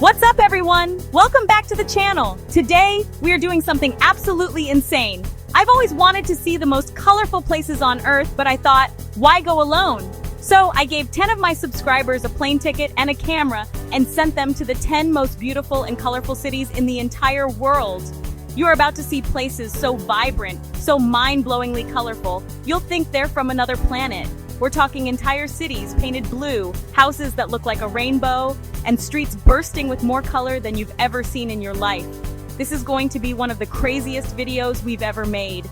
What's up, everyone? Welcome back to the channel. Today, we are doing something absolutely insane. I've always wanted to see the most colorful places on Earth, but I thought, why go alone? So I gave 10 of my subscribers a plane ticket and a camera and sent them to the 10 most beautiful and colorful cities in the entire world. You are about to see places so vibrant, so mind-blowingly colorful, you'll think they're from another planet. We're talking entire cities painted blue, houses that look like a rainbow, and streets bursting with more color than you've ever seen in your life. This is going to be one of the craziest videos we've ever made.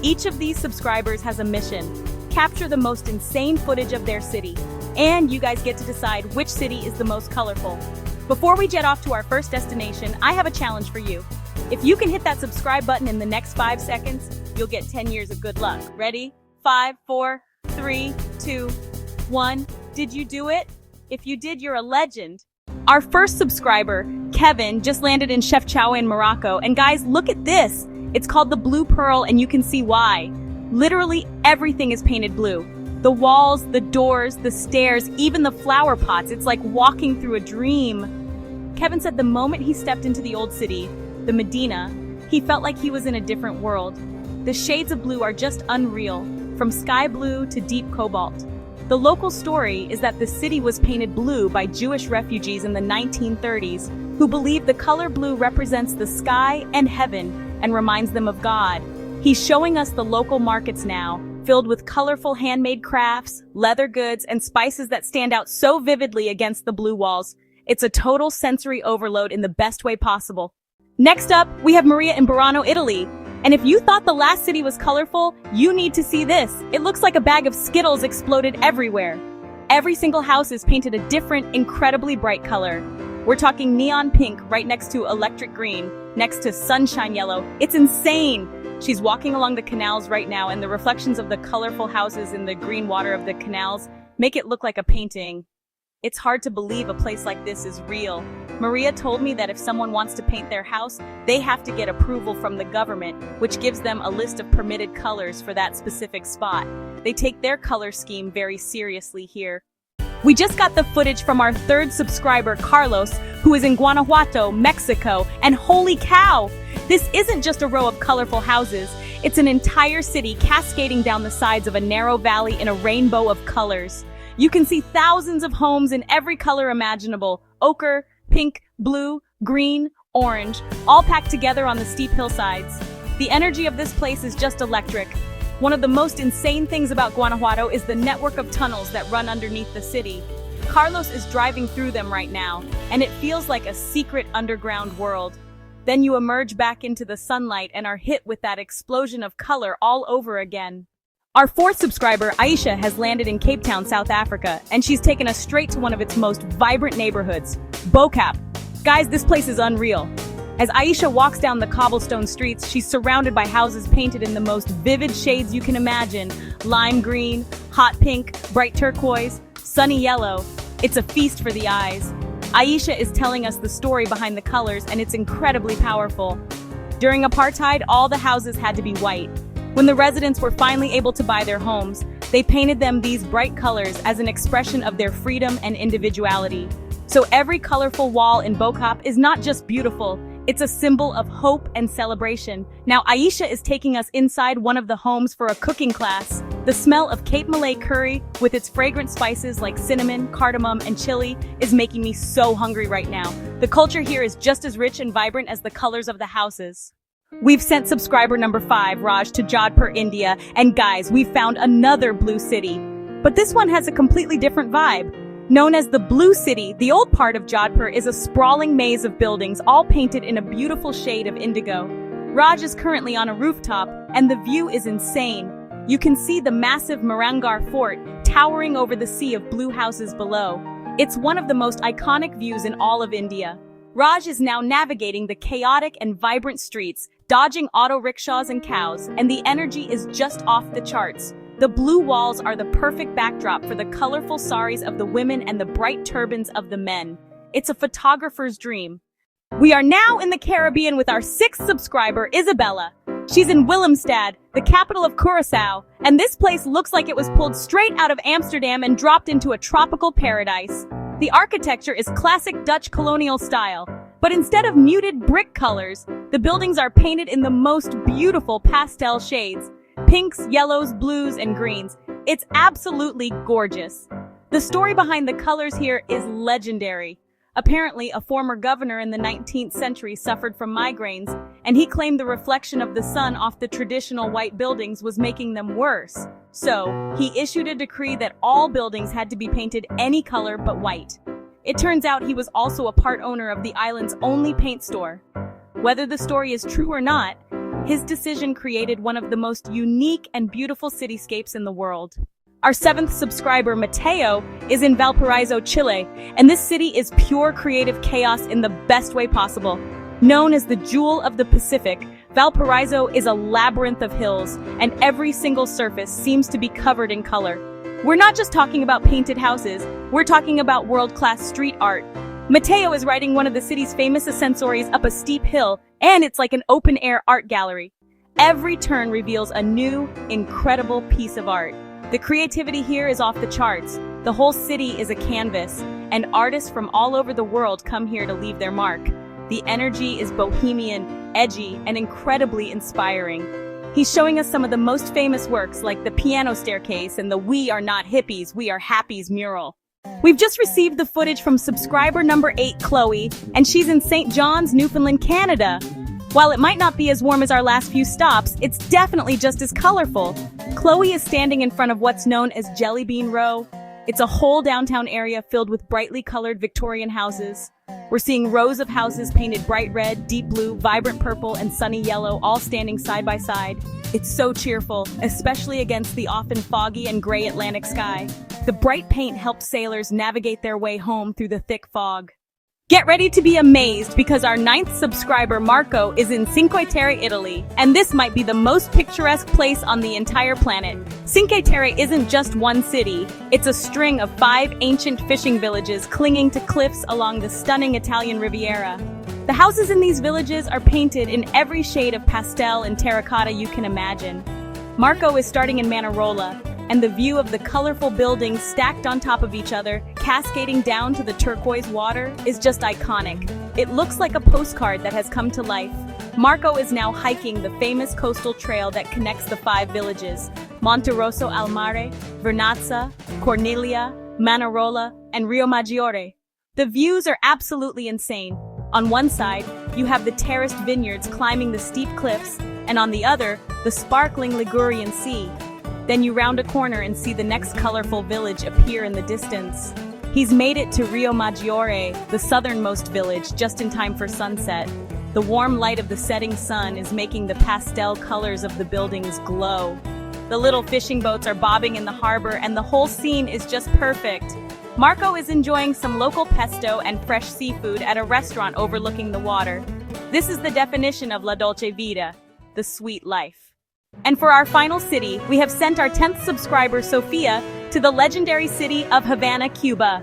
Each of these subscribers has a mission: capture the most insane footage of their city. And you guys get to decide which city is the most colorful. Before we jet off to our first destination, I have a challenge for you. If you can hit that subscribe button in the next 5 seconds, you'll get 10 years of good luck. Ready? 5, 4, 3, 2, 1. Did you do it? If you did, you're a legend. Our first subscriber, Kevin, just landed in Chefchaouen, Morocco. And guys, look at this. It's called the Blue Pearl, and you can see why. Literally everything is painted blue. The walls, the doors, the stairs, even the flower pots. It's like walking through a dream. Kevin said the moment he stepped into the old city, the Medina, he felt like he was in a different world. The shades of blue are just unreal, from sky blue to deep cobalt. The local story is that the city was painted blue by Jewish refugees in the 1930s who believed the color blue represents the sky and heaven and reminds them of God. He's showing us the local markets now, filled with colorful handmade crafts, leather goods, and spices that stand out so vividly against the blue walls. It's a total sensory overload in the best way possible. Next up, we have Maria in Burano, Italy. And if you thought the last city was colorful, you need to see this. It looks like a bag of Skittles exploded everywhere. Every single house is painted a different, incredibly bright color. We're talking neon pink right next to electric green, next to sunshine yellow. It's insane. She's walking along the canals right now, and the reflections of the colorful houses in the green water of the canals make it look like a painting. It's hard to believe a place like this is real. Maria told me that if someone wants to paint their house, they have to get approval from the government, which gives them a list of permitted colors for that specific spot. They take their color scheme very seriously here. We just got the footage from our third subscriber, Carlos, who is in Guanajuato, Mexico, and holy cow! This isn't just a row of colorful houses. It's an entire city cascading down the sides of a narrow valley in a rainbow of colors. You can see thousands of homes in every color imaginable: ochre, pink, blue, green, orange, all packed together on the steep hillsides. The energy of this place is just electric. One of the most insane things about Guanajuato is the network of tunnels that run underneath the city. Carlos is driving through them right now, and it feels like a secret underground world. Then you emerge back into the sunlight and are hit with that explosion of color all over again. Our fourth subscriber, Aisha, has landed in Cape Town, South Africa, and she's taken us straight to one of its most vibrant neighborhoods, Bo-Kaap. Guys, this place is unreal. As Aisha walks down the cobblestone streets, she's surrounded by houses painted in the most vivid shades you can imagine: lime green, hot pink, bright turquoise, sunny yellow. It's a feast for the eyes. Aisha is telling us the story behind the colors, and it's incredibly powerful. During apartheid, all the houses had to be white. When the residents were finally able to buy their homes, they painted them these bright colors as an expression of their freedom and individuality. So every colorful wall in Bo-Kaap is not just beautiful, it's a symbol of hope and celebration. Now Aisha is taking us inside one of the homes for a cooking class. The smell of Cape Malay curry, with its fragrant spices like cinnamon, cardamom, and chili, is making me so hungry right now. The culture here is just as rich and vibrant as the colors of the houses. We've sent subscriber number 5, Raj, to Jodhpur, India, and guys, we've found another blue city. But this one has a completely different vibe. Known as the Blue City, the old part of Jodhpur is a sprawling maze of buildings, all painted in a beautiful shade of indigo. Raj is currently on a rooftop, and the view is insane. You can see the massive Marangar Fort towering over the sea of blue houses below. It's one of the most iconic views in all of India. Raj is now navigating the chaotic and vibrant streets, dodging auto rickshaws and cows, and the energy is just off the charts. The blue walls are the perfect backdrop for the colorful saris of the women and the bright turbans of the men. It's a photographer's dream. We are now in the Caribbean with our 6th subscriber, Isabella. She's in Willemstad, the capital of Curaçao, and this place looks like it was pulled straight out of Amsterdam and dropped into a tropical paradise. The architecture is classic Dutch colonial style, but instead of muted brick colors, the buildings are painted in the most beautiful pastel shades, pinks, yellows, blues, and greens. It's absolutely gorgeous. The story behind the colors here is legendary. Apparently, a former governor in the 19th century suffered from migraines, and he claimed the reflection of the sun off the traditional white buildings was making them worse. So, he issued a decree that all buildings had to be painted any color but white. It turns out he was also a part owner of the island's only paint store. Whether the story is true or not, his decision created one of the most unique and beautiful cityscapes in the world. Our 7th subscriber, Mateo, is in Valparaíso, Chile, and this city is pure creative chaos in the best way possible. Known as the Jewel of the Pacific, Valparaíso is a labyrinth of hills, and every single surface seems to be covered in color. We're not just talking about painted houses, we're talking about world-class street art. Mateo is riding one of the city's famous ascensores up a steep hill, and it's like an open-air art gallery. Every turn reveals a new, incredible piece of art. The creativity here is off the charts. The whole city is a canvas, and artists from all over the world come here to leave their mark. The energy is bohemian, edgy, and incredibly inspiring. He's showing us some of the most famous works like the piano staircase and the "We Are Not Hippies, We Are Happies" mural. We've just received the footage from subscriber number 8, Chloe, and she's in St. John's, Newfoundland, Canada. While it might not be as warm as our last few stops, it's definitely just as colorful. Chloe is standing in front of what's known as Jellybean Row. It's a whole downtown area filled with brightly colored Victorian houses. We're seeing rows of houses painted bright red, deep blue, vibrant purple, and sunny yellow, all standing side by side. It's so cheerful, especially against the often foggy and gray Atlantic sky. The bright paint helps sailors navigate their way home through the thick fog. Get ready to be amazed because our 9th subscriber, Marco, is in Cinque Terre, Italy, and this might be the most picturesque place on the entire planet. Cinque Terre isn't just one city, it's a string of 5 ancient fishing villages clinging to cliffs along the stunning Italian Riviera. The houses in these villages are painted in every shade of pastel and terracotta you can imagine. Marco is starting in Manarola, and the view of the colorful buildings stacked on top of each other, cascading down to the turquoise water, is just iconic. It looks like a postcard that has come to life. Marco is now hiking the famous coastal trail that connects the 5 villages, Monte Rosso al Mare, Vernazza, Cornelia, Manarola, and Rio Maggiore. The views are absolutely insane. On one side, you have the terraced vineyards climbing the steep cliffs, and on the other, the sparkling Ligurian Sea. Then you round a corner and see the next colorful village appear in the distance. He's made it to Rio Maggiore, the southernmost village, just in time for sunset. The warm light of the setting sun is making the pastel colors of the buildings glow. The little fishing boats are bobbing in the harbor, and the whole scene is just perfect. Marco is enjoying some local pesto and fresh seafood at a restaurant overlooking the water. This is the definition of la dolce vita, the sweet life. And for our final city, we have sent our 10th subscriber, Sophia, to the legendary city of Havana, Cuba.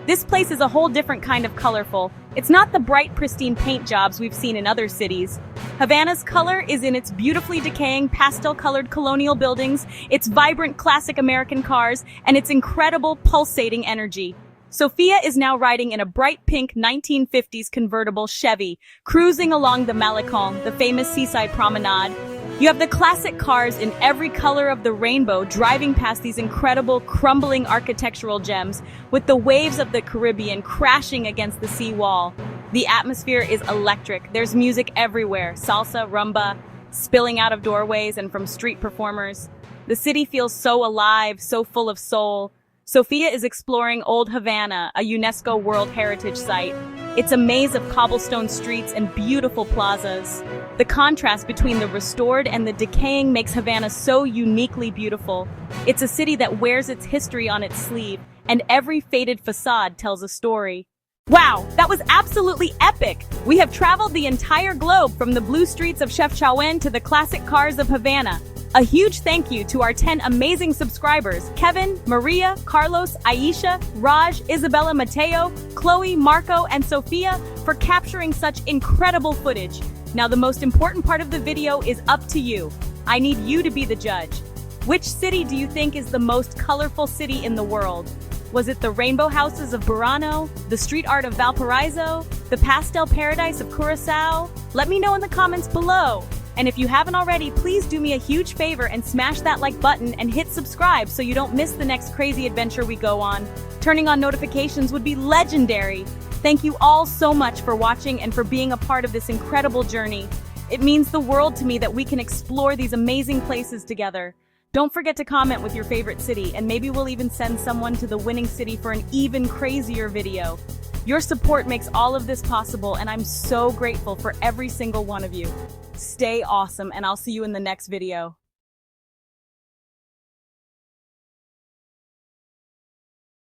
This place is a whole different kind of colorful. It's not the bright, pristine paint jobs we've seen in other cities. Havana's color is in its beautifully decaying, pastel-colored colonial buildings, its vibrant, classic American cars, and its incredible, pulsating energy. Sophia is now riding in a bright pink 1950s convertible Chevy, cruising along the Malecon, the famous seaside promenade. You have the classic cars in every color of the rainbow driving past these incredible, crumbling architectural gems, with the waves of the Caribbean crashing against the seawall. The atmosphere is electric. There's music everywhere, salsa, rumba, spilling out of doorways and from street performers. The city feels so alive, so full of soul. Sophia is exploring Old Havana, a UNESCO World Heritage Site. It's a maze of cobblestone streets and beautiful plazas. The contrast between the restored and the decaying makes Havana so uniquely beautiful. It's a city that wears its history on its sleeve, and every faded facade tells a story. Wow, that was absolutely epic! We have traveled the entire globe from the blue streets of Chefchaouen to the classic cars of Havana. A huge thank you to our 10 amazing subscribers, Kevin, Maria, Carlos, Aisha, Raj, Isabella, Mateo, Chloe, Marco, and Sophia for capturing such incredible footage. Now the most important part of the video is up to you. I need you to be the judge. Which city do you think is the most colorful city in the world? Was it the rainbow houses of Burano, the street art of Valparaíso, the pastel paradise of Curaçao? Let me know in the comments below. And if you haven't already, please do me a huge favor and smash that like button and hit subscribe so you don't miss the next crazy adventure we go on. Turning on notifications would be legendary. Thank you all so much for watching and for being a part of this incredible journey. It means the world to me that we can explore these amazing places together. Don't forget to comment with your favorite city, and maybe we'll even send someone to the winning city for an even crazier video. Your support makes all of this possible, and I'm so grateful for every single one of you. Stay awesome, and I'll see you in the next video.